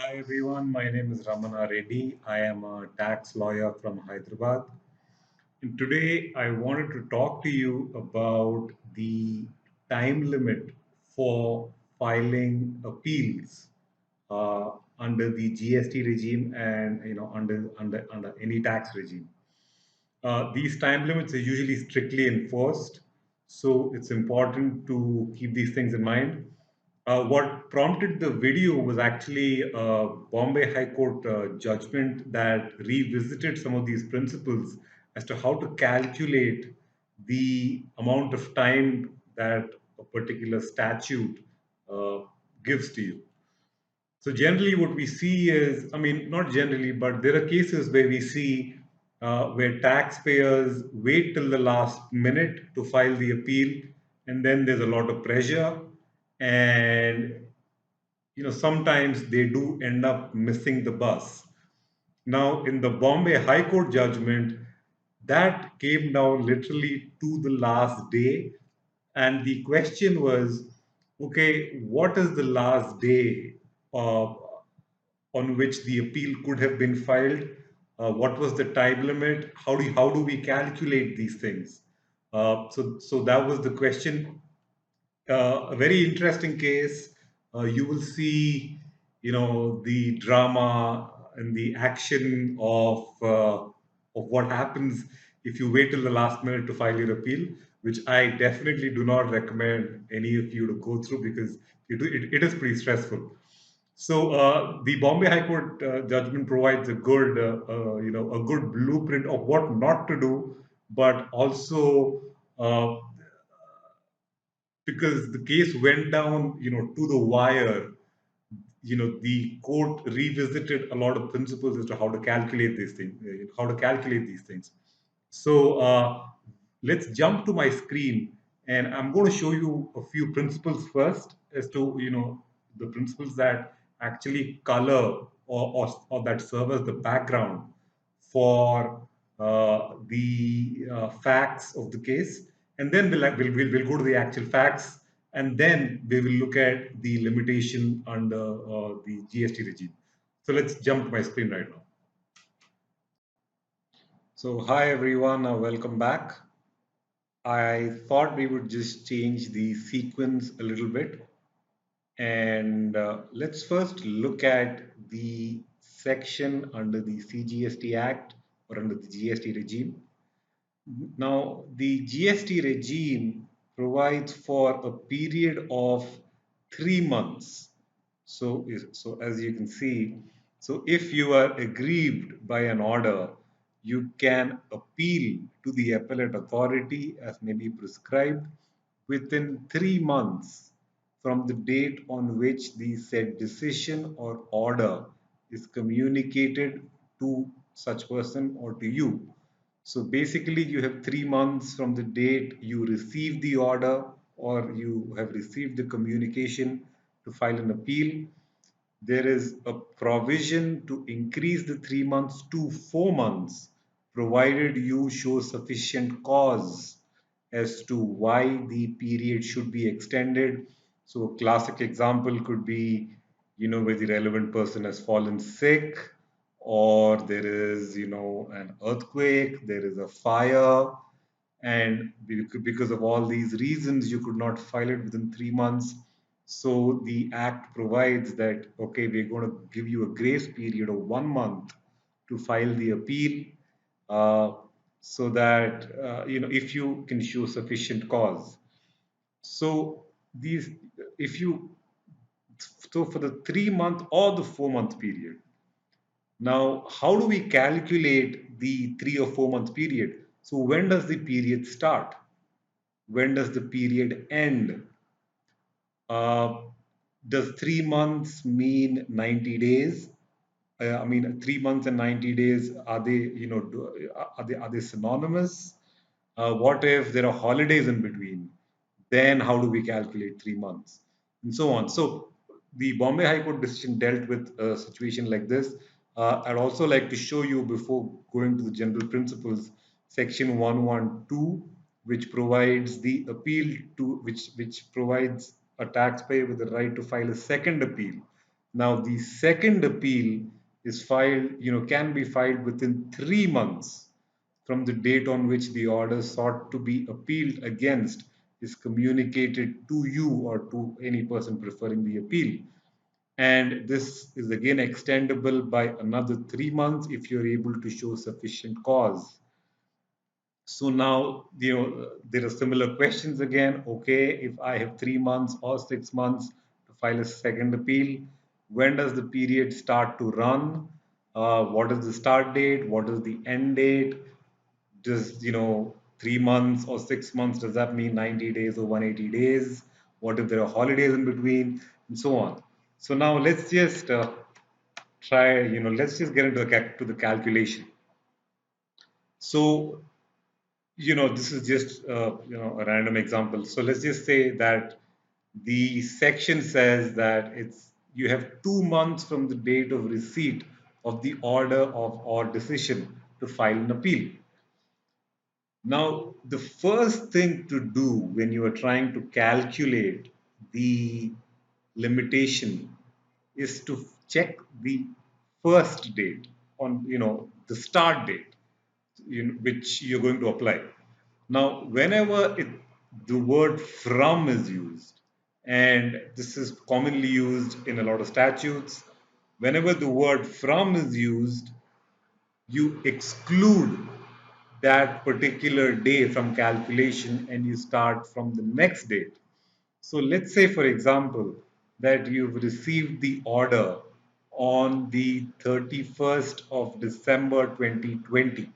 Hi everyone, my name is Ramana Reddy. I am a tax lawyer from Hyderabad. And today I wanted to talk to you about the time limit for filing appeals under the GST regime and under any tax regime. These time limits are usually strictly enforced, so it's important to keep these things in mind. What prompted the video was actually a Bombay High Court judgment that revisited some of these principles as to how to calculate the amount of time that a particular statute uh, gives to you. So generally, what we see is, I mean, not generally, but there are cases where we see where taxpayers wait till the last minute to file the appeal, and then there's a lot of pressure, and sometimes they do end up missing the bus. Now, in the Bombay High Court judgment, that came down literally to the last day. And the question was, okay, what is the last day uh, on which the appeal could have been filed? What was the time limit? How do we calculate these things? So that was the question. A very interesting case. You will see, the drama and the action of what happens if you wait till the last minute to file your appeal, which I definitely do not recommend any of you to go through because it is pretty stressful. So the Bombay High Court judgment provides a good, a good blueprint of what not to do, but also uh, because the case went down, to the wire, the court revisited a lot of principles as to how to calculate these things, So let's jump to my screen, and I'm going to show you a few principles first as to, the principles that actually color or that serve as the background for the facts of the case, and then we'll go to the actual facts, and then we will look at the limitation under the GST regime. So let's jump to my screen right now. So hi everyone, welcome back. I thought we would just change the sequence a little bit, and let's first look at the section under the CGST Act or under the GST regime. Now, the GST regime provides for a period of 3 months. So as you can see, so if you are aggrieved by an order, you can appeal to the appellate authority as may be prescribed within 3 months from the date on which the said decision or order is communicated to such person or to you. So basically, you have 3 months from the date you receive the order or you have received the communication to file an appeal. There is a provision to increase the 3 months to 4 months, provided you show sufficient cause as to why the period should be extended. So, a classic example could be, where the relevant person has fallen sick, or there is, an earthquake, there is a fire, and because of all these reasons, you could not file it within 3 months. So the act provides that, okay, we're going to give you a grace period of 1 month to file the appeal, uh, so that, if you can show sufficient cause. So these, if you, so for the 3 month or the 4 month period, now, how do we calculate the 3 or 4 month period? So, when does the period start? When does the period end? Uh, does 3 months mean 90 days? I mean, 3 months and 90 days, are they, are they synonymous? What if there are holidays in between? Then how do we calculate 3 months? And so on. So the Bombay High Court decision dealt with a situation like this. I'd also like to show you, before going to the general principles, section 112, which provides the appeal to which provides a taxpayer with the right to file a second appeal. Now, the second appeal is filed, can be filed within 3 months from the date on which the order sought to be appealed against is communicated to you or to any person preferring the appeal. And this is again extendable by another 3 months if you're able to show sufficient cause. So now, there are similar questions again. Okay, if I have 3 months or 6 months to file a second appeal, when does the period start to run? What is the start date? What is the end date? Does, 3 months or 6 months, does that mean 90 days or 180 days? What if there are holidays in between? And so on. So now let's just let's just get into to the calculation. So this is just a random example. So let's just say that the section says that it's you have 2 months from the date of receipt of the order of or decision to file an appeal. Now, the first thing to do when you are trying to calculate the limitation is to check the first date on the start date which you're going to apply. Now, whenever the word from is used, and this is commonly used in a lot of statutes, whenever the word from is used, you exclude that particular day from calculation and you start from the next date. So let's say, for example, that you've received the order on the 31st of December 2020.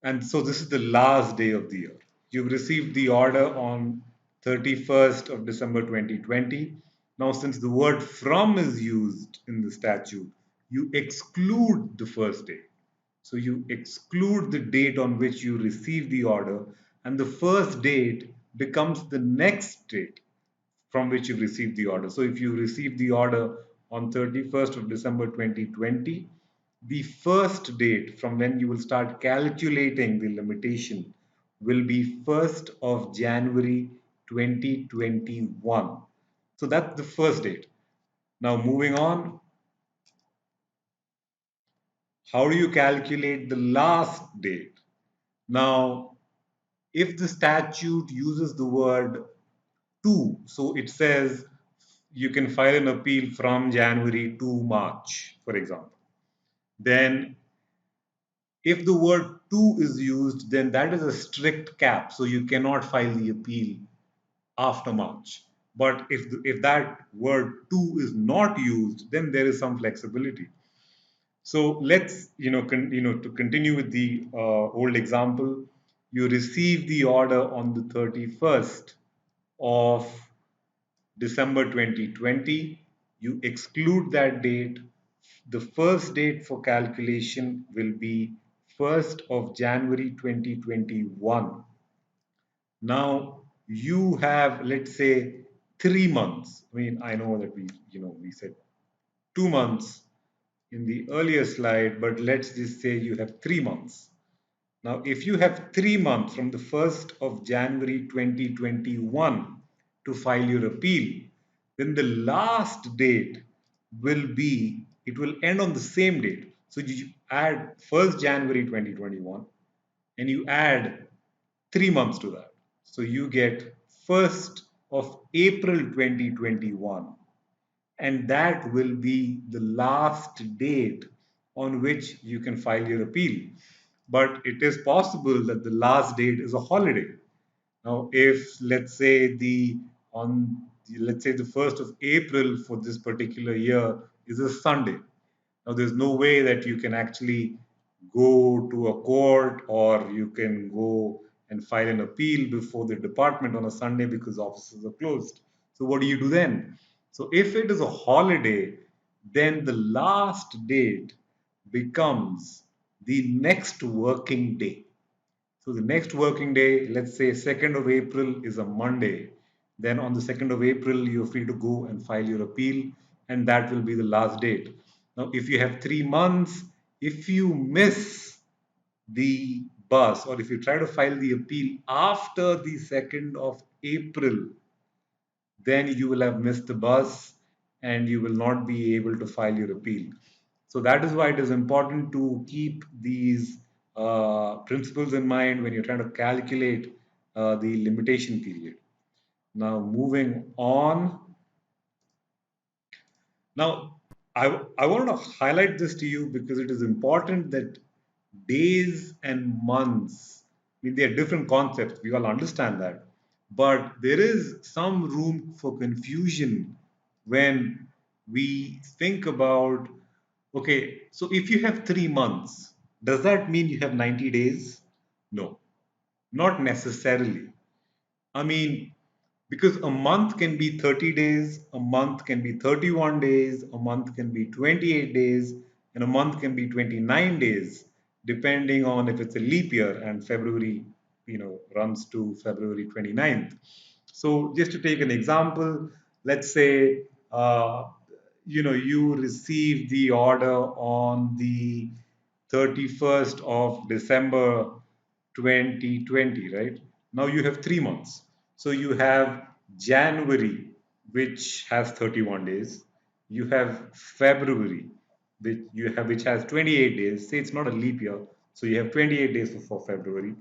And so this is the last day of the year. You've received the order on 31st of December 2020. Now, since the word from is used in the statute, you exclude the first day. So you exclude the date on which you receive the order, and the first date becomes the next date from which you received the order. So if you received the order on 31st of December 2020, the first date from when you will start calculating the limitation will be 1st of January 2021. So that's the first date. Now moving on, how do you calculate the last date? Now, if the statute uses the word to, so it says you can file an appeal from January to March, for example. Then, if the word to is used, then that is a strict cap, so you cannot file the appeal after March. But if that word to is not used, then there is some flexibility. So let's to continue with the old example. You receive the order on the 31st of December 2020. You exclude that date. The first date for calculation will be 1st of January 2021. Now you have, let's say, 3 months. I mean, I know that we said 2 months in the earlier slide, but let's just say you have 3 months. Now, if you have 3 months from the 1st of January 2021 to file your appeal, then the last date it will end on the same date. So you add 1st January 2021 and you add 3 months to that. So you get 1st of April 2021, and that will be the last date on which you can file your appeal. But it is possible that the last date is a holiday. Now, if let's say the 1st of April for this particular year is a Sunday. Now, there's no way that you can actually go to a court or you can go and file an appeal before the department on a Sunday because offices are closed. So, what do you do then? So, if it is a holiday, then the last date becomes the next working day. So the next working day, let's say 2nd of April is a Monday. Then on the 2nd of April, you're free to go and file your appeal, and that will be the last date. Now, if you have 3 months, if you miss the bus or if you try to file the appeal after the 2nd of April, then you will have missed the bus and you will not be able to file your appeal. So that is why it is important to keep these principles in mind when you're trying to calculate the limitation period. Now, moving on. Now, I want to highlight this to you because it is important that days and months, I mean, they are different concepts. We all understand that. But there is some room for confusion when we think about, okay, so if you have 3 months, does that mean you have 90 days? No, not necessarily. I mean, because a month can be 30 days, a month can be 31 days, a month can be 28 days, and a month can be 29 days, depending on if it's a leap year and February, runs to February 29th. So just to take an example, let's say, you receive the order on the 31st of December 2020, right? Now you have 3 months. So you have January, which has 31 days. You have February, which has 28 days. Say it's not a leap year, so you have 28 days for February,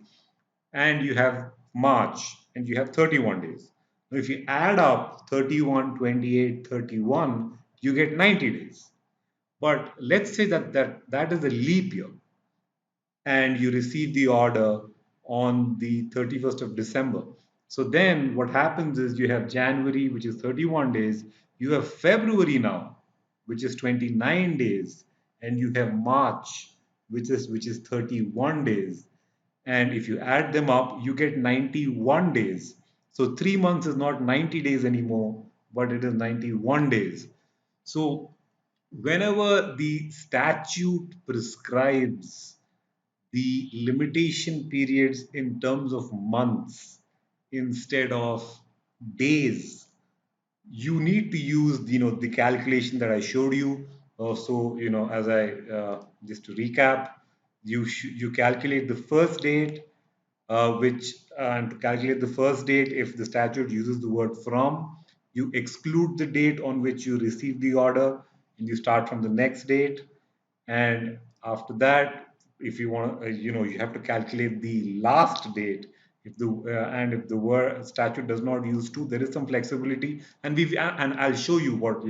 and you have March, and you have 31 days. Now, if you add up 31, 28, 31, you get 90 days. But let's say that is a leap year and you receive the order on the 31st of December. So then what happens is you have January, which is 31 days, you have February now, which is 29 days, and you have March, which is 31 days. And if you add them up, you get 91 days. So 3 months is not 90 days anymore, but it is 91 days. So whenever the statute prescribes the limitation periods in terms of months instead of days, you need to use the calculation that I showed you. So as I just to recap, you calculate the first date, which and to calculate the first date, if the statute uses the word from, you exclude the date on which you receive the order and you start from the next date. And after that, if you want, you have to calculate the last date. If the word statute does not use to, there is some flexibility, and I'll show you what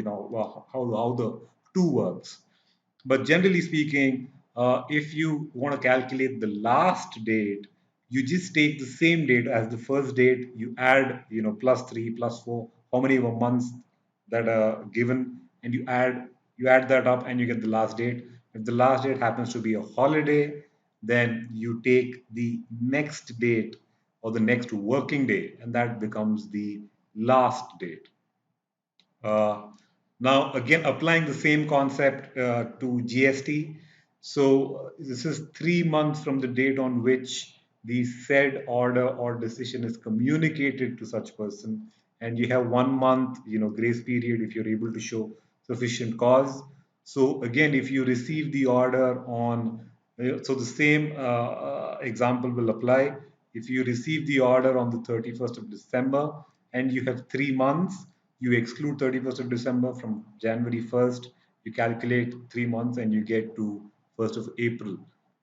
how the two works. But generally speaking, if you want to calculate the last date, you just take the same date as the first date. You add, +3, +4, how many months that are given, and you add that up, and you get the last date. If the last date happens to be a holiday, then you take the next date or the next working day, and that becomes the last date. Uh, Now, again, applying the same concept to GST. So, this is 3 months from the date on which the said order or decision is communicated to such person, and you have 1 month, grace period if you're able to show sufficient cause. So, again, if you receive the order on, so the same example will apply. If you receive the order on the 31st of December and you have 3 months, you exclude 31st of December from January 1st, you calculate 3 months and you get to 1st of April.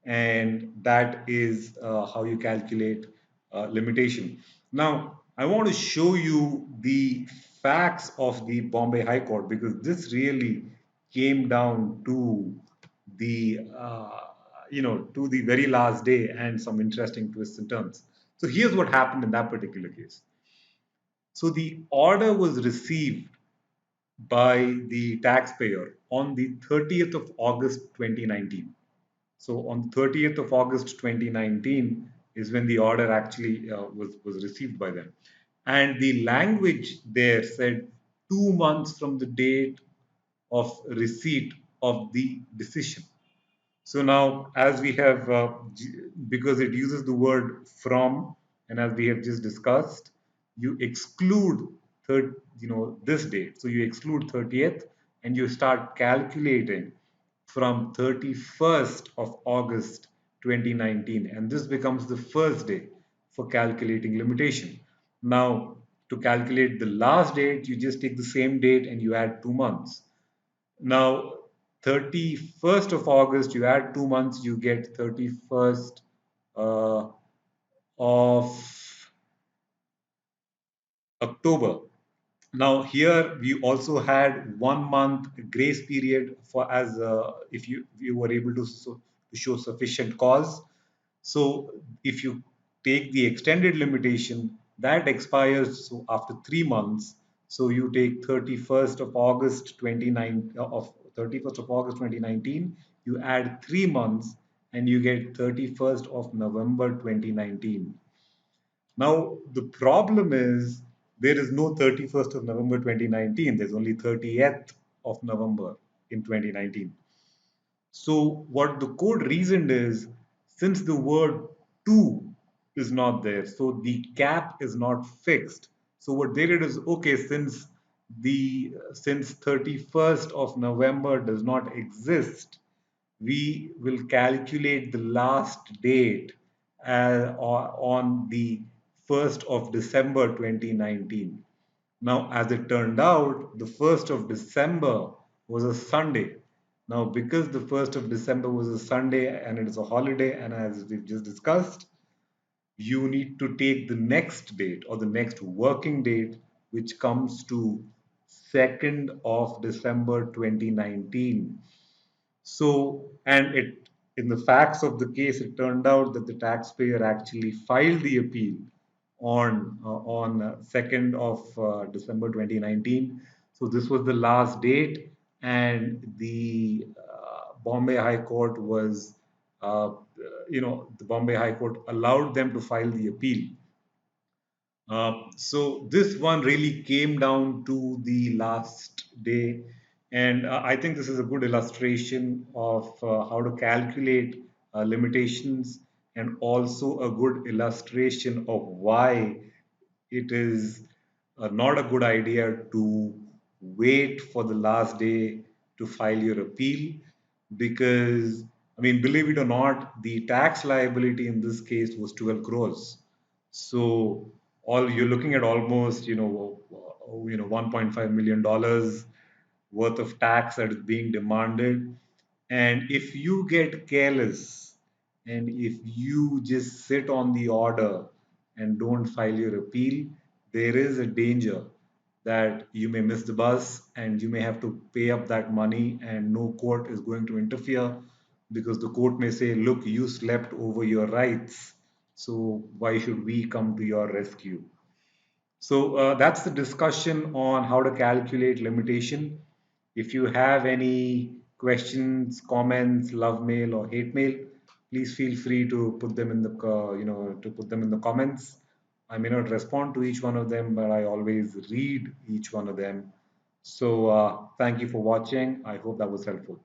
And that is how you calculate limitation. Now, I want to show you the facts of the Bombay High Court because this really came down to the to the very last day and some interesting twists and turns. So here's what happened in that particular case. So the order was received by the taxpayer on the 30th of August 2019. So on the 30th of August 2019 is when the order actually was received by them. And the language there said 2 months from the date of receipt of the decision. So now, as we have, because it uses the word from, and as we have just discussed, you exclude this date. So you exclude 30th, and you start calculating from 31st of August 2019, and this becomes the first day for calculating limitation. Now, to calculate the last date, you just take the same date and you add 2 months. Now, 31st of August, you add 2 months, you get 31st uh, of October. Now here we also had 1 month grace period for as if you were able to show sufficient cause. So if you take the extended limitation, that expires so after 3 months. So you take 31st of August 29 of 31st of August 2019. You add 3 months and you get 31st of November 2019. Now, the problem is there is no 31st of November 2019. There's only 30th of November in 2019. So, what the code reasoned is since the word to is not there, so the cap is not fixed. So, what they did is okay, since 31st of November does not exist, we will calculate the last date on the 1st of December 2019. Now, as it turned out, the 1st of December was a Sunday. Now, because the 1st of December was a Sunday and it is a holiday, and as we've just discussed, you need to take the next date or the next working date, which comes to 2nd of December 2019. So, and it in the facts of the case, it turned out that the taxpayer actually filed the appeal on 2nd of December 2019. So this was the last date, and the Bombay High Court was, the Bombay High Court allowed them to file the appeal. So this one really came down to the last day, and I think this is a good illustration of how to calculate limitations, and also a good illustration of why it is not a good idea to wait for the last day to file your appeal, because I mean, believe it or not, the tax liability in this case was 12 crores. So all you're looking at almost 1.5 million dollars worth of tax that is being demanded. And if you get careless and if you just sit on the order and don't file your appeal, there is a danger that you may miss the bus and you may have to pay up that money, and no court is going to interfere because the court may say, look, you slept over your rights, so why should we come to your rescue? So that's the discussion on how to calculate limitation. If you have any questions, comments, love mail or hate mail, please feel free to put them in the comments. I may not respond to each one of them, but I always read each one of them. So thank you for watching. I hope that was helpful.